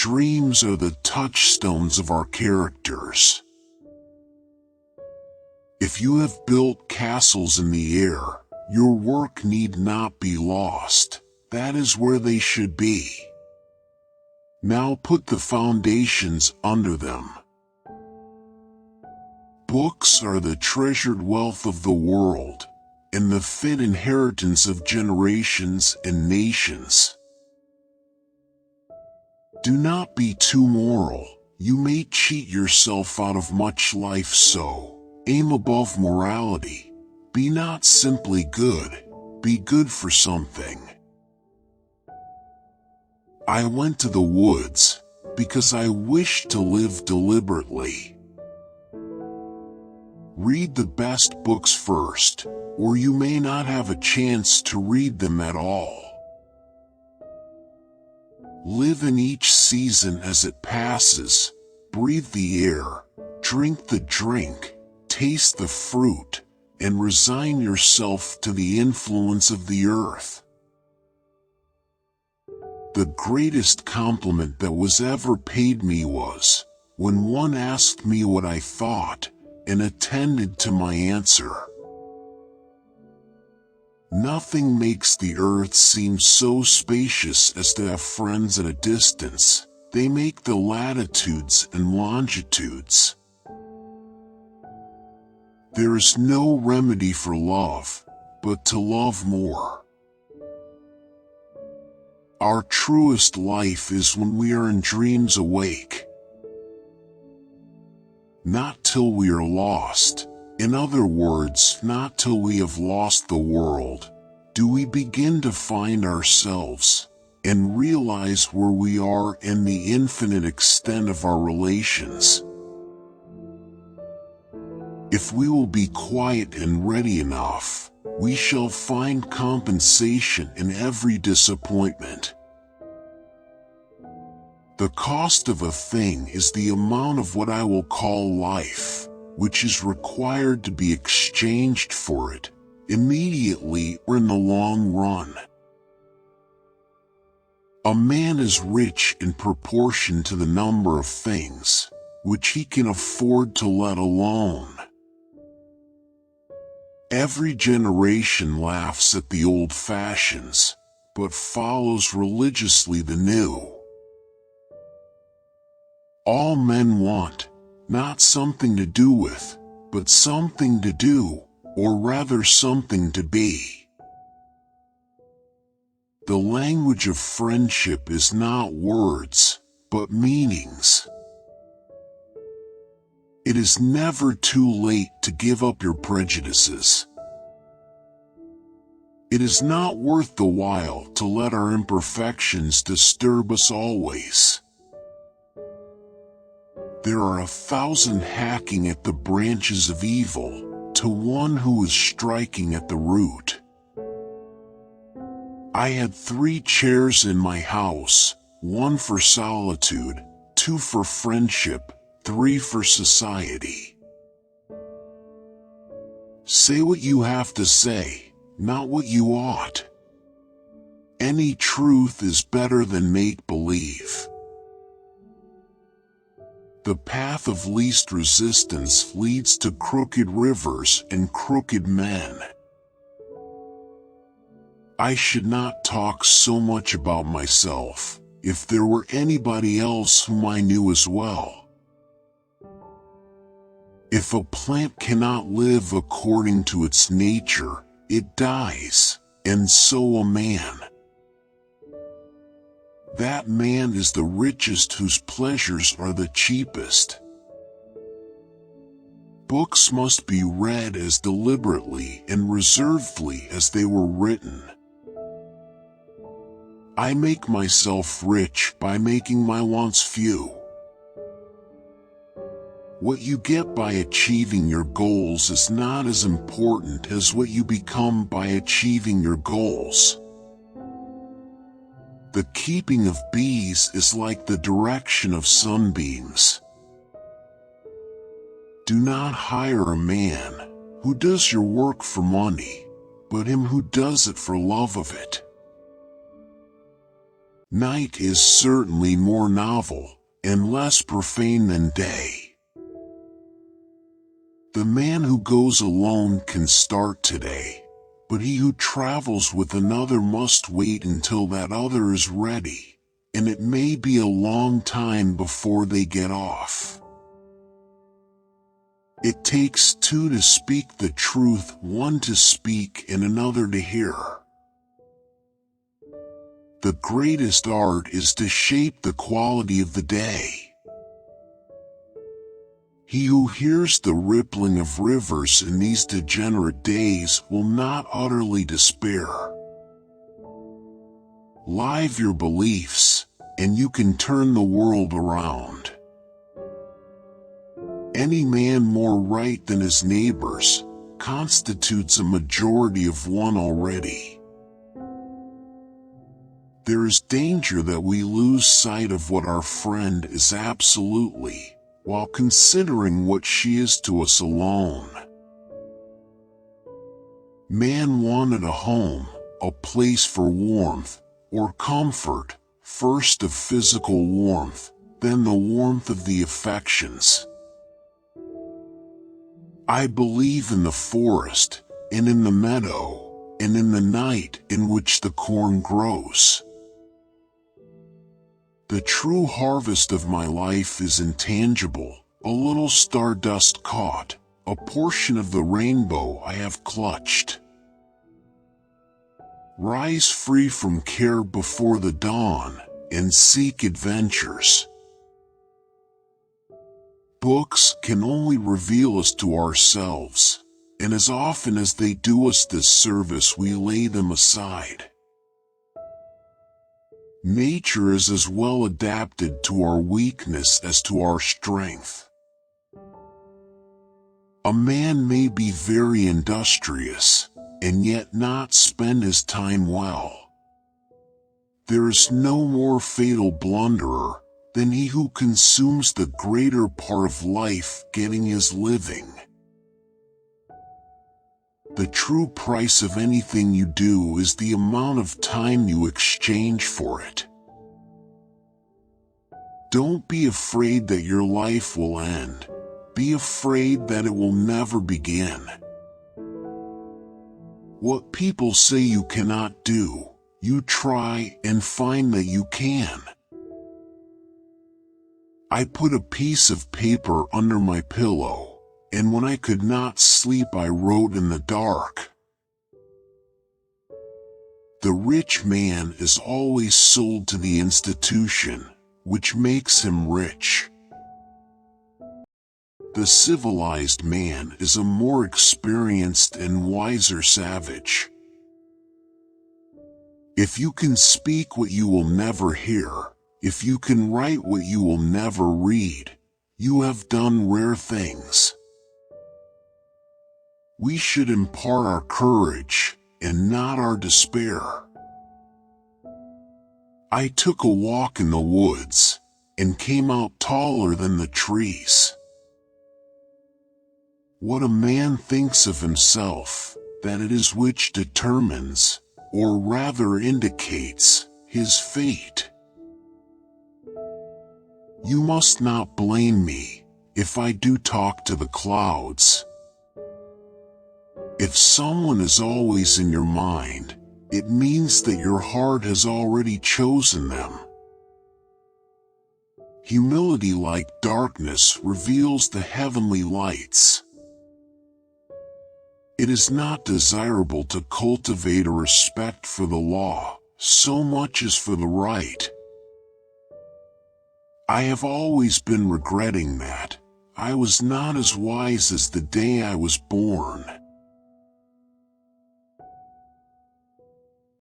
Dreams are the touchstones of our characters. If you have built castles in the air, your work need not be lost. That is where they should be. Now put the foundations under them. Books are the treasured wealth of the world, and the fit inheritance of generations and nations. Do not be too moral. You may cheat yourself out of much life, so aim above morality. Be not simply good, be good for something. I went to the woods because I wished to live deliberately. Read the best books first, or you may not have a chance to read them at all. Live in each season as it passes, breathe the air, drink the drink, taste the fruit, and resign yourself to the influence of the earth. The greatest compliment that was ever paid me was when one asked me what I thought and attended to my answer. Nothing makes the earth seem so spacious as to have friends at a distance. They make the latitudes and longitudes. There is no remedy for love, but to love more. Our truest life is when we are in dreams awake. Not till we are lost. In other words, not till we have lost the world, do we begin to find ourselves and realize where we are in the infinite extent of our relations. If we will be quiet and ready enough, we shall find compensation in every disappointment. The cost of a thing is the amount of what I will call life, which is required to be exchanged for it, immediately or in the long run. A man is rich in proportion to the number of things which he can afford to let alone. Every generation laughs at the old fashions, but follows religiously the new. All men want not something to do with, but something to do, or rather something to be. The language of friendship is not words, but meanings. It is never too late to give up your prejudices. It is not worth the while to let our imperfections disturb us always. There are 1,000 hacking at the branches of evil, to one who is striking at the root. I had 3 chairs in my house, 1 for solitude, 2 for friendship, 3 for society. Say what you have to say, not what you ought. Any truth is better than make-believe. The path of least resistance leads to crooked rivers and crooked men. I should not talk so much about myself, if there were anybody else whom I knew as well. If a plant cannot live according to its nature, it dies, and so a man. That man is the richest whose pleasures are the cheapest. Books must be read as deliberately and reservedly as they were written. I make myself rich by making my wants few. What you get by achieving your goals is not as important as what you become by achieving your goals. The keeping of bees is like the direction of sunbeams. Do not hire a man who does your work for money, but him who does it for love of it. Night is certainly more novel and less profane than day. The man who goes alone can start today, but he who travels with another must wait until that other is ready, and it may be a long time before they get off. It takes two to speak the truth, one to speak and another to hear. The greatest art is to shape the quality of the day. He who hears the rippling of rivers in these degenerate days will not utterly despair. Live your beliefs, and you can turn the world around. Any man more right than his neighbors constitutes a majority of one already. There is danger that we lose sight of what our friend is absolutely, while considering what she is to us alone. Man wanted a home, a place for warmth, or comfort, first of physical warmth, then the warmth of the affections. I believe in the forest, and in the meadow, and in the night in which the corn grows. The true harvest of my life is intangible, a little stardust caught, a portion of the rainbow I have clutched. Rise free from care before the dawn, and seek adventures. Books can only reveal us to ourselves, and as often as they do us this service we lay them aside. Nature is as well adapted to our weakness as to our strength. A man may be very industrious, and yet not spend his time well. There is no more fatal blunderer than he who consumes the greater part of life getting his living. The true price of anything you do is the amount of time you exchange for it. Don't be afraid that your life will end. Be afraid that it will never begin. What people say you cannot do, you try and find that you can. I put a piece of paper under my pillow, and when I could not sleep I wrote in the dark. The rich man is always sold to the institution, which makes him rich. The civilized man is a more experienced and wiser savage. If you can speak what you will never hear, if you can write what you will never read, you have done rare things. We should impart our courage, and not our despair. I took a walk in the woods, and came out taller than the trees. What a man thinks of himself, that it is which determines, or rather indicates, his fate. You must not blame me, if I do talk to the clouds. If someone is always in your mind, it means that your heart has already chosen them. Humility, like darkness, reveals the heavenly lights. It is not desirable to cultivate a respect for the law, so much as for the right. I have always been regretting that I was not as wise as the day I was born.